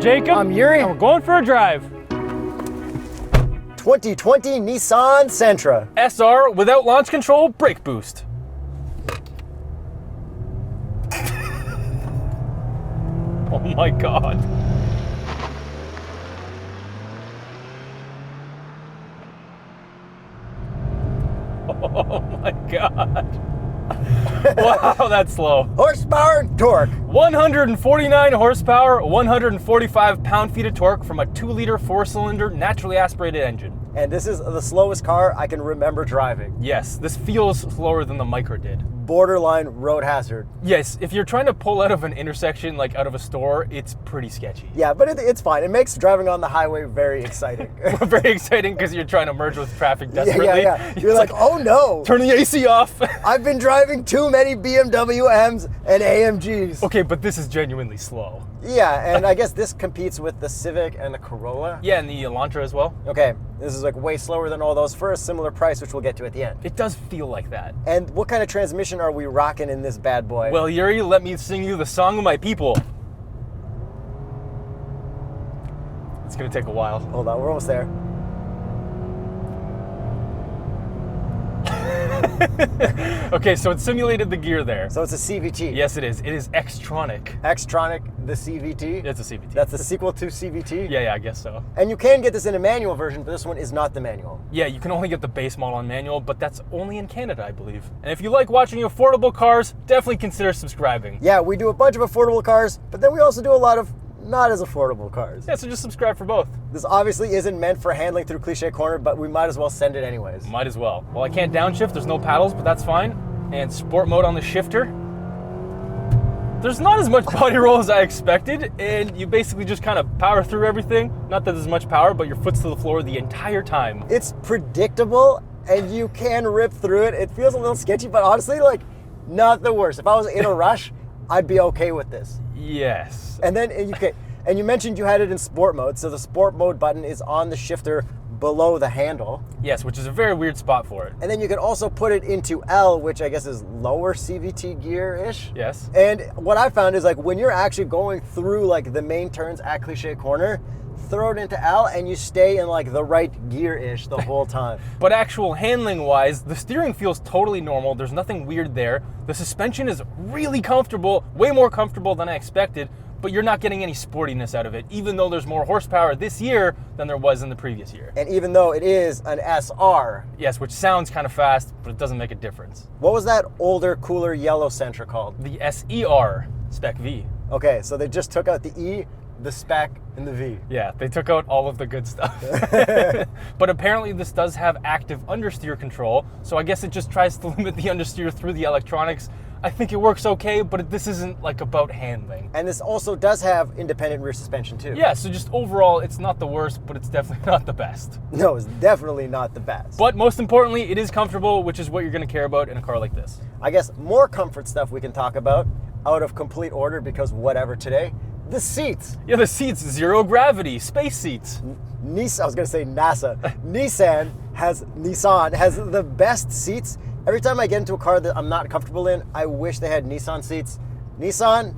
Jacob. I'm Yuri. And we're going for a drive. 2020 Nissan Sentra. SR without launch control, brake boost. Oh my God. Oh my God. Wow, that's slow. Horsepower and torque. 149 horsepower, 145 pound-feet of torque from a 2-liter 4-cylinder naturally aspirated engine. And this is the slowest car I can remember driving. Yes, this feels slower than the Micra did. Borderline road hazard. Yes, if you're trying to pull out of an intersection, like out of a store, it's pretty sketchy. Yeah, but it's fine. It makes driving on the highway very exciting. Very exciting because you're trying to merge with traffic desperately. Yeah. You're like, oh no. Turn the AC off. I've been driving too many BMW M's and AMGs. Okay, but this is genuinely slow. Yeah, and I guess this competes with the Civic and the Corolla. Yeah, and the Elantra as well. Okay, this is like way slower than all those for a similar price, which we'll get to at the end. It does feel like that. And what kind of transmission are we rocking in this bad boy? Well, Yuri, let me sing you the song of my people. It's gonna take a while. Hold on, we're almost there. Okay, so it simulated the gear there. So it's a CVT. Yes, it is. It is Xtronic. Xtronic, the CVT. It's a CVT. That's the sequel to CVT. Yeah, I guess so. And you can get this in a manual version, but this one is not the manual. Yeah, you can only get the base model on manual, but that's only in Canada, I believe. And if you like watching affordable cars, definitely consider subscribing. Yeah, we do a bunch of affordable cars, but then we also do a lot of not as affordable cars. Yeah, so just subscribe for both. This obviously isn't meant for handling through Cliche Corner, but we might as well send it anyways. Might as well. Well, I can't downshift, there's no paddles, but that's fine. And sport mode on the shifter. There's not as much body roll as I expected, and you basically just kind of power through everything. Not that there's much power, but your foot's to the floor the entire time. It's predictable, and you can rip through it. It feels a little sketchy, but honestly, like, not the worst. If I was in a rush, I'd be okay with this. Yes. And then you mentioned you had it in sport mode, so the sport mode button is on the shifter below the handle. Yes, which is a very weird spot for it. And then you can also put it into L, which I guess is lower CVT gear-ish. Yes. And what I found is like when you're actually going through like the main turns at Cliche Corner, throw it into L and you stay in like the right gear-ish the whole time. But actual handling-wise, the steering feels totally normal. There's nothing weird there. The suspension is really comfortable, way more comfortable than I expected, but you're not getting any sportiness out of it, even though there's more horsepower this year than there was in the previous year. And even though it is an SR. Yes, which sounds kind of fast, but it doesn't make a difference. What was that older, cooler yellow Sentra called? The SER Spec V. Okay, so they just took out the E, the Spec, and the V. Yeah, they took out all of the good stuff. But apparently this does have active understeer control, so I guess it just tries to limit the understeer through the electronics. I think it works okay, but this isn't like about handling. And this also does have independent rear suspension too. Yeah, so just overall, it's not the worst, but it's definitely not the best. No, it's definitely not the best. But most importantly, it is comfortable, which is what you're gonna care about in a car like this. I guess more comfort stuff we can talk about out of complete order because whatever today. The seats. Yeah, the seats, zero gravity, space seats. Nissan, I was gonna say NASA. Nissan has the best seats. Every time I get into a car that I'm not comfortable in, I wish they had Nissan seats. Nissan,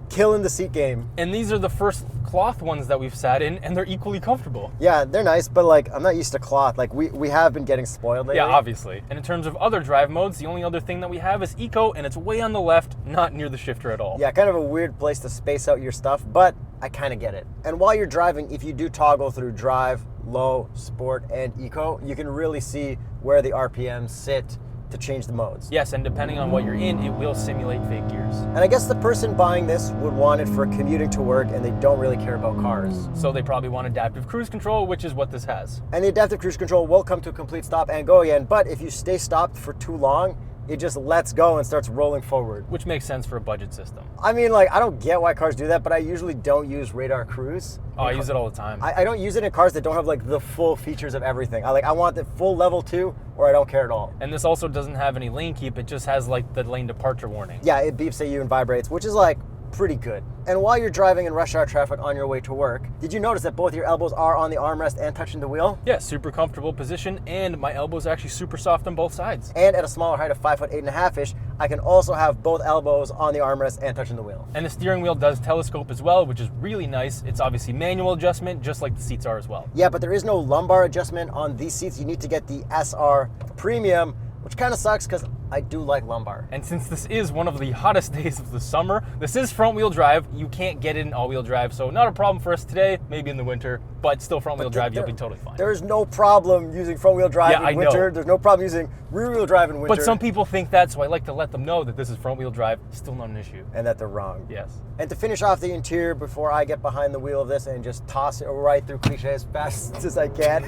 killing the seat game. And these are the first cloth ones that we've sat in, and they're equally comfortable. Yeah, they're nice, but like, I'm not used to cloth. Like, we have been getting spoiled lately. Yeah, obviously. And in terms of other drive modes, the only other thing that we have is Eco, and it's way on the left, not near the shifter at all. Yeah, kind of a weird place to space out your stuff, but I kind of get it. And while you're driving, if you do toggle through drive, low, sport, and Eco, you can really see where the RPMs sit to change the modes. Yes, and depending on what you're in, it will simulate fake gears. And I guess the person buying this would want it for commuting to work and they don't really care about cars. So they probably want adaptive cruise control, which is what this has. And the adaptive cruise control will come to a complete stop and go again, but if you stay stopped for too long, it just lets go and starts rolling forward. Which makes sense for a budget system. I mean, like, I don't get why cars do that, but I usually don't use radar cruise. Oh, I use it all the time. I don't use it in cars that don't have, like, the full features of everything. I want the full level 2, or I don't care at all. And this also doesn't have any lane keep, it just has, like, the lane departure warning. Yeah, it beeps at you and vibrates, which is, like, pretty good. And while you're driving in rush hour traffic on your way to work, did you notice that both your elbows are on the armrest and touching the wheel? Yeah, super comfortable position, and my elbows are actually super soft on both sides. And at a smaller height of 5'8.5" I can also have both elbows on the armrest and touching the wheel. And the steering wheel does telescope as well, which is really nice. It's obviously manual adjustment, just like the seats are as well. Yeah, but there is no lumbar adjustment on these seats. You need to get the SR Premium, which kind of sucks because I do like lumbar. And since this is one of the hottest days of the summer, this is front-wheel drive. You can't get it in all-wheel drive, so not a problem for us today, maybe in the winter, but still front-wheel drive, you'll be totally fine. There is no problem using front-wheel drive in winter. There's no problem using rear-wheel drive in winter. But some people think that, so I like to let them know that this is front-wheel drive, still not an issue. And that they're wrong. Yes. And to finish off the interior before I get behind the wheel of this and just toss it right through cliche as fast as I can,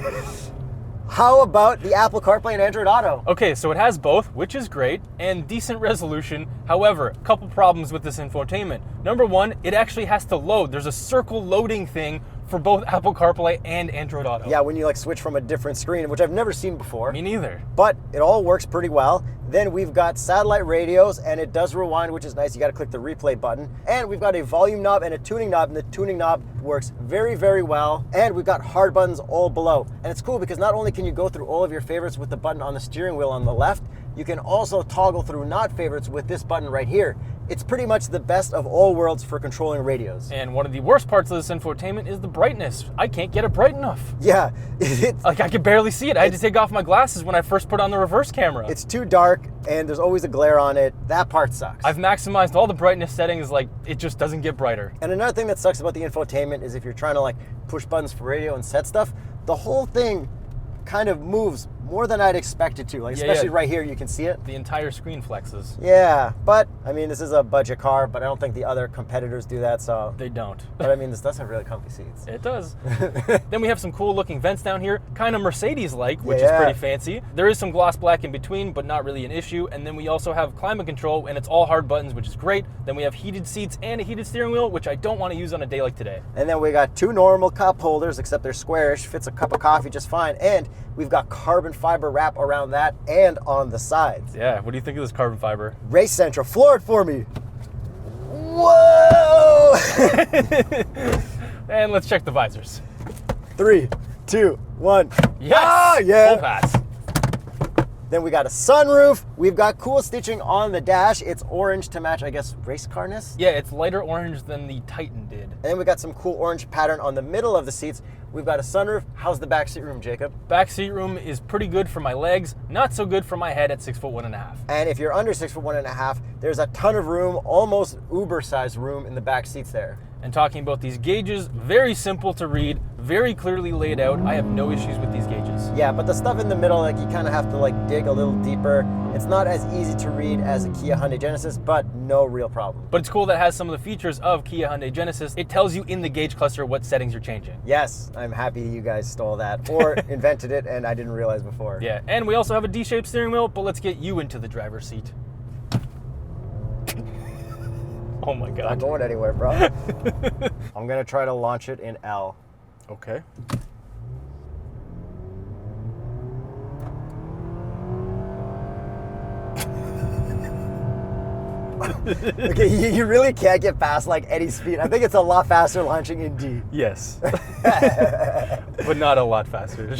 how about the Apple CarPlay and Android Auto? Okay, so it has both, which is great, and decent resolution. However, a couple problems with this infotainment. Number one, it actually has to load. There's a circle loading thing for both Apple CarPlay and Android Auto. Yeah, when you like switch from a different screen, which I've never seen before. Me neither. But it all works pretty well. Then we've got satellite radios, and it does rewind, which is nice. You got to click the replay button. And we've got a volume knob and a tuning knob, and the tuning knob works very, very well. And we've got hard buttons all below. And it's cool because not only can you go through all of your favorites with the button on the steering wheel on the left, you can also toggle through not favorites with this button right here. It's pretty much the best of all worlds for controlling radios. And one of the worst parts of this infotainment is the brightness. I can't get it bright enough. Yeah. Like, I could barely see it. I had to take off my glasses when I first put on the reverse camera. It's too dark, and there's always a glare on it. That part sucks. I've maximized all the brightness settings, like, it just doesn't get brighter. And another thing that sucks about the infotainment is if you're trying to like push buttons for radio and set stuff, the whole thing kind of moves more than I'd expect it to. Like, especially right here, you can see it. The entire screen flexes. Yeah, but I mean, this is a budget car, but I don't think the other competitors do that, so. They don't. But I mean, this does have really comfy seats. It does. Then we have some cool looking vents down here, kind of Mercedes-like, which is pretty fancy. There is some gloss black in between, but not really an issue. And then we also have climate control, and it's all hard buttons, which is great. Then we have heated seats and a heated steering wheel, which I don't want to use on a day like today. And then we got two normal cup holders, except they're squarish, fits a cup of coffee just fine. And we've got carbon fiber wrap around that and on the sides. Yeah, what do you think of this carbon fiber? Race Central, floor it for me. Whoa! And let's check the visors. 3, 2, 1. Yes! Ah, yeah! Full pass. Then we got a sunroof. We've got cool stitching on the dash. It's orange to match, I guess, race carness. Yeah, it's lighter orange than the Titan did. And then we got some cool orange pattern on the middle of the seats. We've got a sunroof. How's the back seat room, Jacob? Back seat room is pretty good for my legs, not so good for my head at 6'1.5". And if you're under 6'1.5", there's a ton of room, almost Uber-sized room in the back seats there. And talking about these gauges, very simple to read, very clearly laid out. I have no issues with these gauges. Yeah, but the stuff in the middle, like, you kind of have to like dig a little deeper. It's not as easy to read as a Kia Hyundai Genesis, but no real problem. But it's cool that it has some of the features of Kia Hyundai Genesis. It tells you in the gauge cluster what settings you're changing. Yes, I'm happy you guys stole that or invented it and I didn't realize before. Yeah, and we also have a D-shaped steering wheel, but let's get you into the driver's seat. Oh my God. Not going anywhere, bro. I'm gonna try to launch it in L. Okay. Okay, you really can't get past like any speed. I think it's a lot faster launching in D. Yes. But not a lot faster.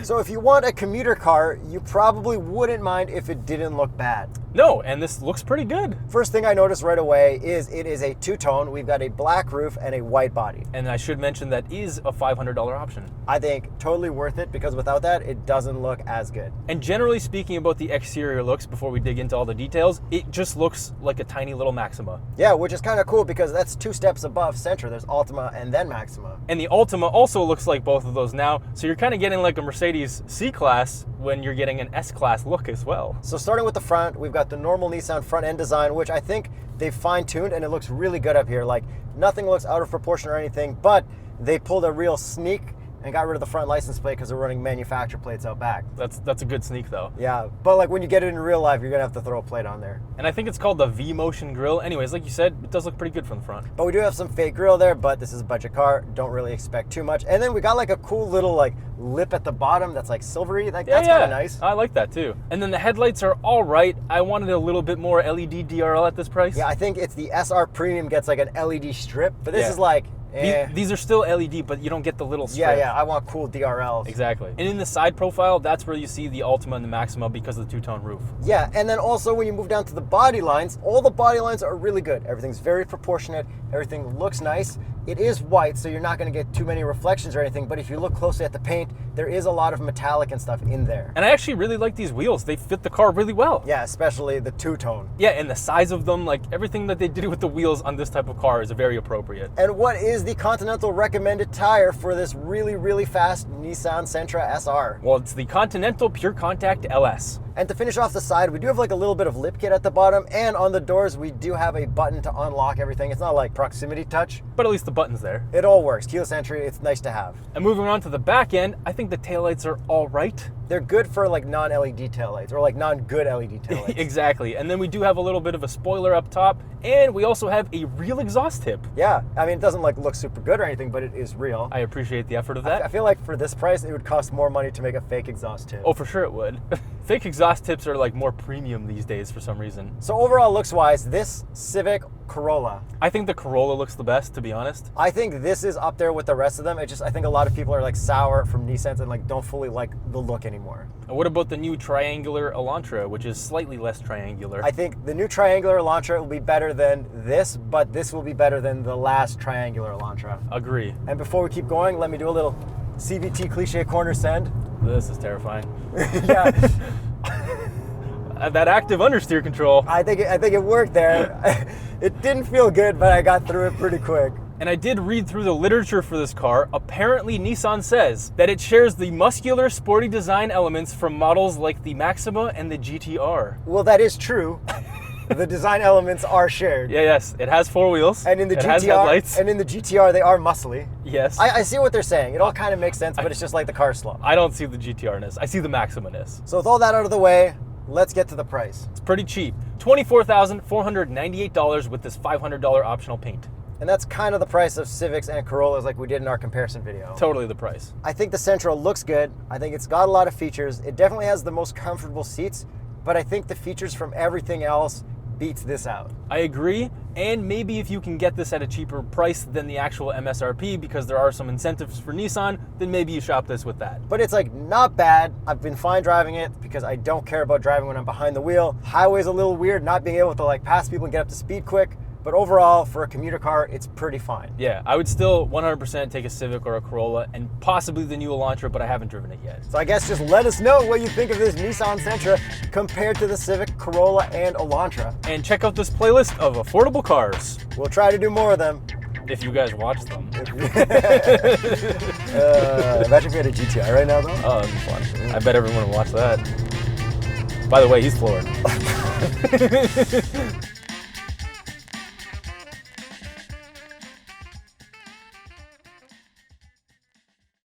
So if you want a commuter car, you probably wouldn't mind if it didn't look bad. No, and this looks pretty good. First thing I noticed right away is it is a two-tone. We've got a black roof and a white body. And I should mention that is a $500 option. I think totally worth it because without that, it doesn't look as good. And generally speaking about the exterior looks, before we dig into all the details, it just looks like a tiny little Maxima. Yeah, which is kind of cool because that's 2 steps above Sentra. There's Altima and then Maxima. And the Altima also looks like both of those now, so you're kind of getting like a Mercedes C-Class when you're getting an S-Class look as well. So starting with the front, we've got the normal Nissan front end design, which I think they've fine-tuned and it looks really good up here. Like, nothing looks out of proportion or anything, but they pulled a real sneak and got rid of the front license plate because they're running manufacturer plates out back. That's a good sneak though. Yeah, but like when you get it in real life, you're gonna have to throw a plate on there. And I think it's called the V-Motion grille. Anyways, like you said, it does look pretty good from the front. But we do have some fake grille there, but this is a budget car. Don't really expect too much. And then we got like a cool little like lip at the bottom that's like silvery. That's kind of nice. I like that too. And then the headlights are all right. I wanted a little bit more LED DRL at this price. Yeah, I think it's the SR Premium gets like an LED strip, but this is like, These are still LED, but you don't get the little strip. Yeah, I want cool DRLs. Exactly. And in the side profile, that's where you see the Ultima and the Maxima because of the two-tone roof. Yeah, and then also when you move down to the body lines, all the body lines are really good. Everything's very proportionate. Everything looks nice. It is white, so you're not going to get too many reflections or anything, but if you look closely at the paint, there is a lot of metallic and stuff in there. And I actually really like these wheels. They fit the car really well. Yeah, especially the two-tone. Yeah, and the size of them, like everything that they did with the wheels on this type of car is very appropriate. And what is the Continental recommended tire for this really, really fast Nissan Sentra SR? Well, it's the Continental Pure Contact LS. And to finish off the side, we do have like a little bit of lip kit at the bottom, and on the doors we do have a button to unlock everything. It's not like proximity touch, but at least the button's there. It all works. Keyless entry, it's nice to have. And moving on to the back end, I think the taillights are all right. They're good for like non-LED taillights, or like non-good LED taillights. Exactly. And then we do have a little bit of a spoiler up top, and we also have a real exhaust tip. Yeah, I mean, it doesn't like look super good or anything, but it is real. I appreciate the effort of that. I feel like for this price, it would cost more money to make a fake exhaust tip. Oh, for sure it would. Fake exhaust tips are like more premium these days for some reason. So overall looks-wise, this Civic Corolla. I think the Corolla looks the best, to be honest. I think this is up there with the rest of them. I think a lot of people are like sour from Nissans and like don't fully like the look anymore. And what about the new triangular Elantra, which is slightly less triangular? I think the new triangular Elantra will be better than this, but this will be better than the last triangular Elantra. Agree. And before we keep going, let me do a little CVT cliche corner send. This is terrifying. Yeah. That active understeer control. I think it worked there. It didn't feel good, but I got through it pretty quick. And I did read through the literature for this car. Apparently, Nissan says that it shares the muscular, sporty design elements from models like the Maxima and the GTR. Well, that is true. The design elements are shared. Yeah, yes, it has four wheels. And in the it GTR, has headlights. And in the GTR, they are muscly. Yes. I see what they're saying. It all kind of makes sense, but it's just like the car slump. I don't see the GTR-ness. I see the Maxima-ness. So with all that out of the way, let's get to the price. It's pretty cheap. $24,498 with this $500 optional paint. And that's kind of the price of Civics and Corollas like we did in our comparison video. Totally the price. I think the Sentra looks good. I think it's got a lot of features. It definitely has the most comfortable seats, but I think the features from everything else beats this out. I agree, and maybe if you can get this at a cheaper price than the actual MSRP because there are some incentives for Nissan, then maybe you shop this with that. But it's like not bad. I've been fine driving it because I don't care about driving when I'm behind the wheel. Highway's a little weird, not being able to like pass people and get up to speed quick. But overall, for a commuter car, it's pretty fine. Yeah, I would still 100% take a Civic or a Corolla and possibly the new Elantra, but I haven't driven it yet. So I guess just let us know what you think of this Nissan Sentra compared to the Civic, Corolla, and Elantra. And check out this playlist of affordable cars. We'll try to do more of them. If you guys watch them. Imagine if we had a GTI right now, though. Oh, that'd be fun. I bet everyone would watch that. By the way, he's floored.